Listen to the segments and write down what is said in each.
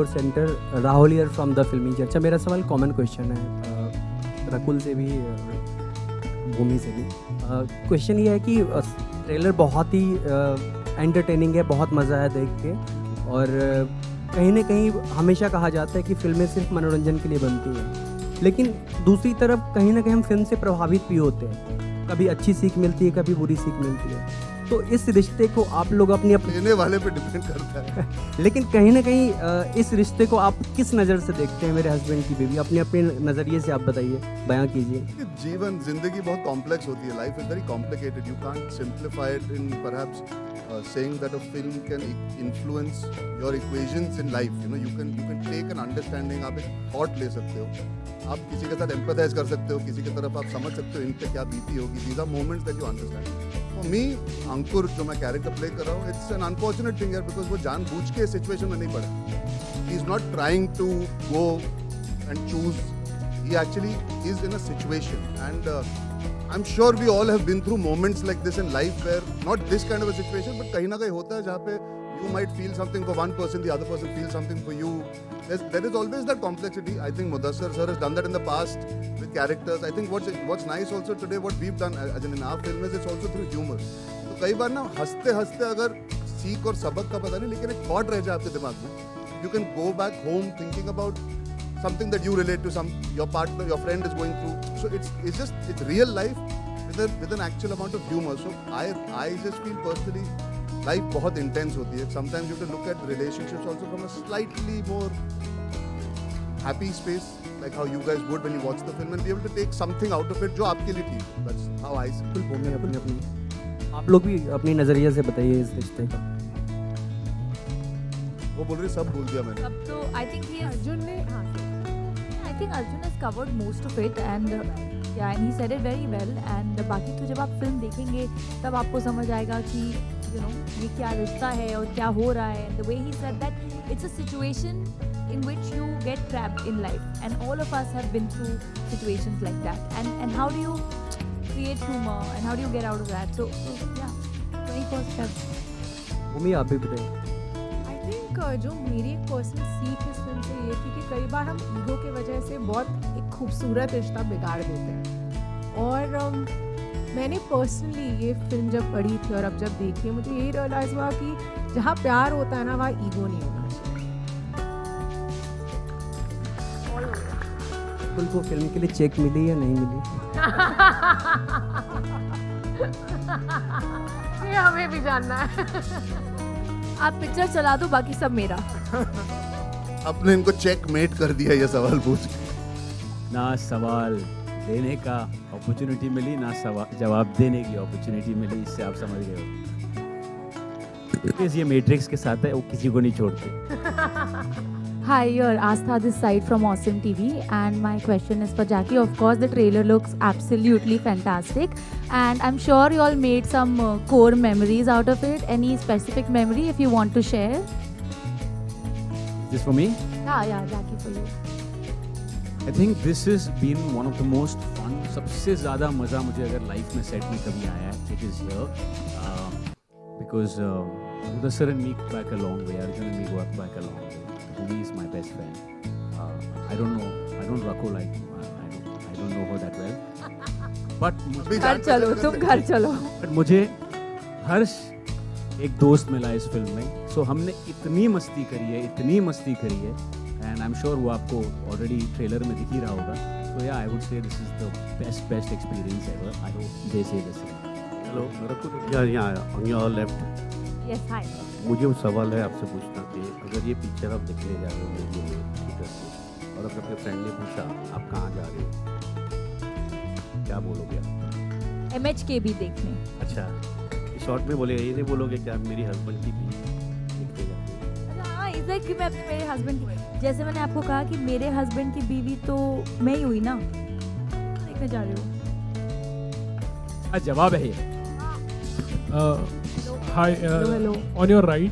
Your centre Rahul here from the फिल्मी चर्चा। मेरा सवाल कॉमन क्वेश्चन है रकुल से भी भूमि से भी। क्वेश्चन ये है कि ट्रेलर बहुत ही एंटरटेनिंग है, बहुत मज़ा आया देख के, और कहीं ना कहीं हमेशा कहा जाता है कि फिल्में सिर्फ मनोरंजन के लिए बनती हैं, लेकिन दूसरी तरफ कहीं ना कहीं हम फिल्म से प्रभावित भी होते हैं। कभी अच्छी सीख मिलती है, कभी बुरी सीख मिलती है। तो इस रिश्ते को आप लोग अपनी लेने वाले पे डिपेंड करता है। लेकिन कहीं ना कहीं इस रिश्ते को आप किस नज़र से देखते हैं? मेरे हस्बैंड की बीवी, अपने अपने नज़रिए से आप बताइए, बयां कीजिए। जीवन, जिंदगी बहुत कॉम्प्लेक्स होती है। Life is very complicated. You can't simplify it in perhaps saying that a film can influence your equations in life. You know, you can take an understanding. आप एक thought ले सकते हो, आप किसी के साथ empathize कर सकते हो, किसी की तरफ आप समझ सकते हो इन पे क्या बीती होगी. These are moments that you understand. For me, अंकुर जो मैं कैरेक्टर प्ले कर रहा हूँ, it's an unfortunate thing here because वो जानबूझ के सिचुएशन में नहीं पड़ा. He is not trying to go and choose. He actually is in a situation, and I'm sure we all have been through moments like this in life where not this kind of a situation, but कहीं ना कहीं होता है जहाँ पे you might feel something for one person, the other person feels something for you. There is always that complexity. I think Mudassar sir has done that in the past with characters. I think what's nice also today, what we've done as in our film is it's also through humor. तो कई बार ना हंसते हंसते अगर सीख और सबक का पता नहीं, लेकिन एक थॉट रह जाए आपके दिमाग में. You can go back home thinking about something that you relate to, your partner, your friend is going through. So it's real life with an actual amount of humor. So I just feel personally life बहुत intense होती है. Sometimes you have to look at relationships also from a slightly more happy space, like how you guys would when you watch the film, and be able to take something out of it जो आपके लिए ठीक. That's how I see it. भूमि अपनी आप लोग भी अपनी नज़रिए से बताइए इस रिश्ते का. वो बोल रही सब बोल दिया मैंने. अब तो I think he is Arjun ने I think Arjun has covered most of it, and yeah, and he said it very well. And बाकी तो जब आप फिल्म देखेंगे तब आपको समझ आएगा कि ये क्या रिश्ता है और क्या हो रहा है. The way he said that it's a situation in which you get trapped in life, and all of us have been through situations like that. And how do you create humor, and how do you get out of that? So yeah, 21st step. भूमि आप भी बताइए. I think जो मेरी एक personal सीख इस film से ये थी कि कई बार हम ईगो की वजह से बहुत एक खूबसूरत रिश्ता बिगाड़ देते हैं. और मैंने पर्सनली ये फिल्म जब पढ़ी थी और अब जब देखी, मुझे यही रियलाइज़ हुआ कि जहाँ प्यार होता है ना, वहाँ ईगो नहीं होना चाहिए. उनको फिल्म के लिए चेक मिली या नहीं मिली? ये हमें भी जानना है. आप पिक्चर चला दो, बाकी सब मेरा. आपने इनको चेकमेट कर दिया ये सवाल पूछ के. ना सवाल देने का अपॉर्चुनिटी मिली, ना जवाब देने की अपॉर्चुनिटी मिली. इससे आप समझ गए हो. ये मैट्रिक्स के साथ है, वो किसी को नहीं छोड़ते. Hi, you're Astha this side from Awesome TV, and my question is for Jackie. Of course, the trailer looks absolutely fantastic, and I'm sure you all made some core memories out of it. Any specific memory if you want to share? Is this for me? Yeah, Jackie, for you. I think this has been one of the most fun. सबसे ज़्यादा मज़ा मुझे अगर life में set में कभी आया है, it is here, because Mudassar and me go back a long way. Arjun and me go back a long way. Bhumi is my best friend. I don't Rakul, I don't know her that well. But घर चलो, तुम घर चलो. But मुझे हर्ष एक दोस्त मिला इस फिल्म में. So हमने इतनी मस्ती करी है, and I'm sure वो आपको already ट्रेलर में दिख ही रहा होगा. So yeah, I would say this is the best experience ever. I hope they say the same. Hello, Rakul यहाँ on your left. Yes, hi. मुझे वो सवाल है आपसे पूछना कि अगर ये पिक्चर आप देखने जा रहे हो मूवी में थिएटर में, और अगर अपने फ्रेंड ने पूछा आप कहाँ जा रहे हो, क्या बोलोगे आप? MHK भी देखने. अच्छा, शॉर्ट में बोलेगा, ये नहीं बोलोगे क्या मेरी हस्बैंड की भी देखने जाते हो? हाँ, इधर कि मैं अपने मेरे हस्बैंड की, जैसे मैंने आपको कहा कि मेरे हस्बैंड की बीवी तो मैं ही हुई ना, देखने जा रही हूँ. जवाब है ये. Hi, hello. on your right,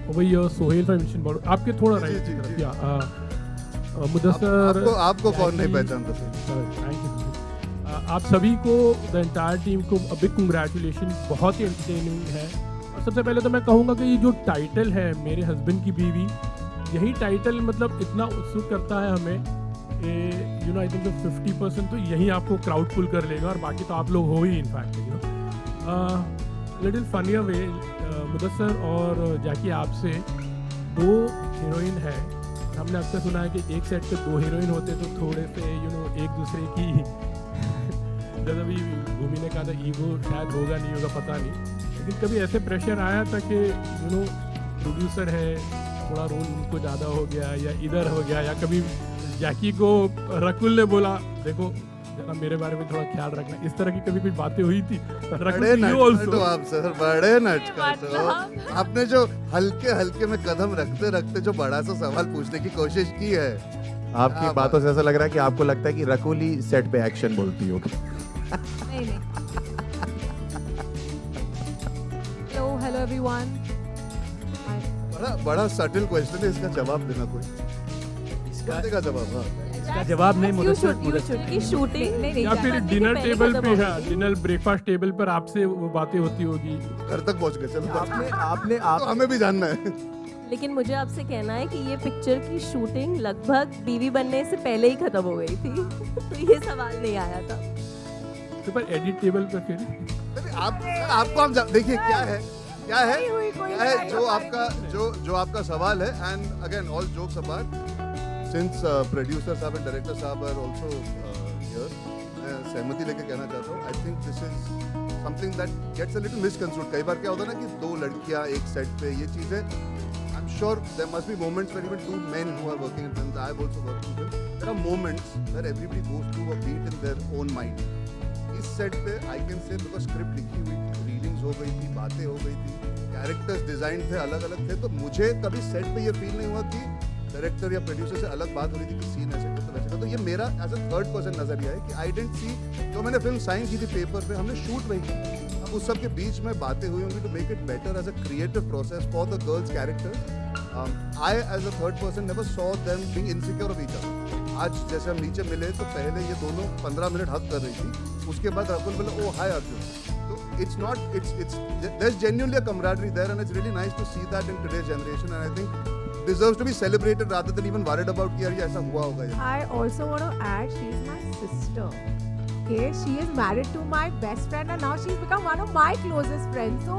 over here Sohail from Mission Board. आपके थोड़ा राइट जी, की तरफ. जी. या मुदस्सर, आपको कौन नहीं पहचानता सर? Thank you. आप सभी को, द एंटायर टीम को बिग कंग्रेचुलेशन. बहुत ही एंटरटेनिंग है. और सबसे पहले तो मैं कहूँगा कि ये जो टाइटल है मेरे हस्बैंड की बीवी, यही टाइटल मतलब इतना उत्सुक करता है हमें यू नो आई थिंक 50% तो यही आपको क्राउड पुल कर लेगा और बाकी तो आप लोग हो ही in fact you know little funnier way Mudassar और जैकी आपसे 2 हीरोइन है। हमने अक्सर सुना है कि एक सेट पे 2 हीरोइन होते तो थोड़े से यू नो एक दूसरे की जैसे अभी भूमि ने कहा था ईगो शायद होगा नहीं होगा पता नहीं, लेकिन कभी ऐसे प्रेशर आया था कि यू नो प्रोड्यूसर है थोड़ा रोल उनको ज़्यादा हो गया या इधर हो गया, या कभी जैकी को रकुल ने बोला देखो जरा मेरे बारे में थोड़ा ख्याल रखना, इस तरह की कभी कुछ बातें हुई थी? बड़े नटखट हो आप सर, बड़े नटखट हो। आपने जो हल्के हल्के में कदम रखते रखते जो बड़ा सा सवाल पूछने की कोशिश की है, आपकी क्या बातों से ऐसा लग रहा है कि आपको लगता है कि रकुल ही सेट पे एक्शन बोलती होगी। नहीं नहीं हेलो एवरीवन। बड़ा सटल क्वेश्चन है, इसका जवाब देना कोई देगा जवाब? हाँ इसका जवाब नहीं मुदस्सर की शूटिंग नहीं या फिर डिनर टेबल पे है, डिनर ब्रेकफास्ट टेबल पर आपसे वो बातें होती होगी। घर तक पहुंच गए, चलो आपने तो हमें भी जानना है। लेकिन मुझे आपसे कहना है कि ये पिक्चर की शूटिंग लगभग बीवी बनने से पहले ही खत्म हो गई थी तो ये सवाल नहीं आया था। तो पर एडिट टेबल पर फिर अरे आपको हम देखिए क्या है जो आपका सवाल है। And again all jokes apart, since producer साहब एंड डायरेक्टर साहब आर आल्सो हियर, मैं सहमति लेके कहना चाहता हूँ, I think this is something that gets a little misconstrued. कई बार क्या होता है ना कि 2 लड़कियां एक सेट पे, ये चीजें I am sure there must be moments where even 2 men who are working in films, I have also worked in films, there are moments where everybody goes through a beat in their own mind. इस set पे I can say because script लिखी हुई थी, readings हो गई थी, बातें हो गई थी, कैरेक्टर्स डिजाइन थे, अलग अलग थे, तो मुझे कभी सेट पे ये फील नहीं हुआ कि डायरेक्टर या प्रोड्यूसर से अलग बात हो रही थी कि सीन ऐसे तो वैसे का। तो ये मेरा एज अ थर्ड पर्सन नजरिया है कि आई डेंट सी, जो मैंने फिल्म साइन की थी पेपर पे, हमने शूट वही की, अब उस सब के बीच में बातें हुई होंगी to make it better as a creative process for the girls characters. I as a third person never saw them being insecure of each other. आज जैसे हम नीचे मिले तो पहले ये दोनों 15 मिनट हक कर रही थी, उसके बाद रकुल बोला ओ हाय अर्जुन, तो it's not it's there is genuinely a camaraderie there and it's really nice to see that in today's generation and I think deserves to be celebrated rather than even worried about कि यार ये ऐसा हुआ होगा। I also want to add, she is my sister. Okay, she is married to my best friend and now she's become one of my closest friends. So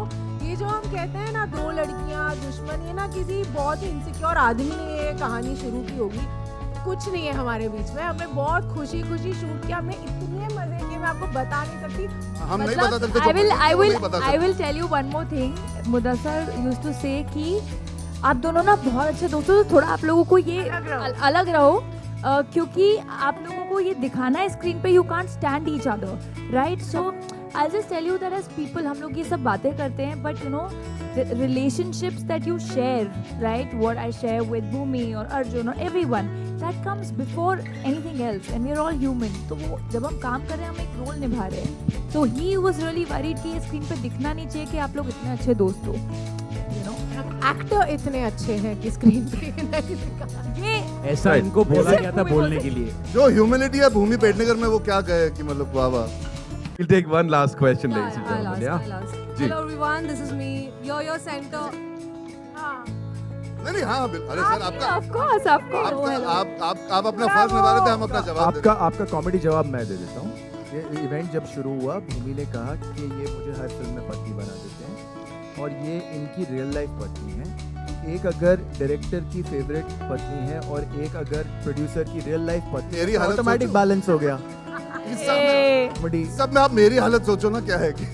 ये जो हम कहते हैं ना 2 लड़कियां दुश्मन, ये ना किसी बहुत ही इनसिक्योर आदमी ने ये कहानी शुरू की होगी, कुछ नहीं है हमारे बीच में। हमने बहुत खुशी खुशी शूट किया, हमने इतने मजे किए मैं आपको बता नहीं सकती। हम नहीं बता सकते, I will tell you one more thing. Mudassar used to say कि आप दोनों ना बहुत अच्छे दोस्तों हो, तो थोड़ा आप लोगों को ये अलग रहो क्योंकि आप लोगों को ये दिखाना है स्क्रीन पे, you can't stand each other, right? So I just tell you that as people हम लोग ये सब बातें करते हैं, but you know relationships that you share, right? What I share with Bhumi or Arjun or everyone, that comes before anything else and we're all human. तो वो जब हम काम कर रहे हैं हम एक रोल निभा रहे हैं, so he was really worried कि ये स्क्रीन पे दिखना नहीं चाहिए कि आप लोग इतने अच्छे दोस्त हो, you know? एक्टर इतने अच्छे हैं कि स्क्रीन पे नहीं दिखा। ये ऐसा इनको बोला गया था बोलने के लिए। जो ह्यूमिलिटी है भूमि पेडनेकर में, वो क्या कहे कि मतलब वाह वाह। We'll take one last question, ladies and gentlemen. Yeah. Ji. Hello everyone, this is me, your center. नहीं हाँ अरे सर आपका of course आप अपना फर्ज निभा रहे थे, हम अपना जवाब दे आपका कॉमेडी जवाब मैं दे देता हूँ। ये इवेंट जब शुरू हुआ, भूमि ने कहा कि ये मुझे हर फिल्म में पत्नी बना देते हैं और ये इनकी रियल लाइफ पत्नी है। एक अगर डायरेक्टर की फेवरेट पत्नी है और एक अगर प्रोड्यूसर की रियल लाइफ पत्नी, मेरी हालत ऑटोमेटिक सोचो। बैलेंस हो गया। सब में आप मेरी हालत सोचो ना क्या है कि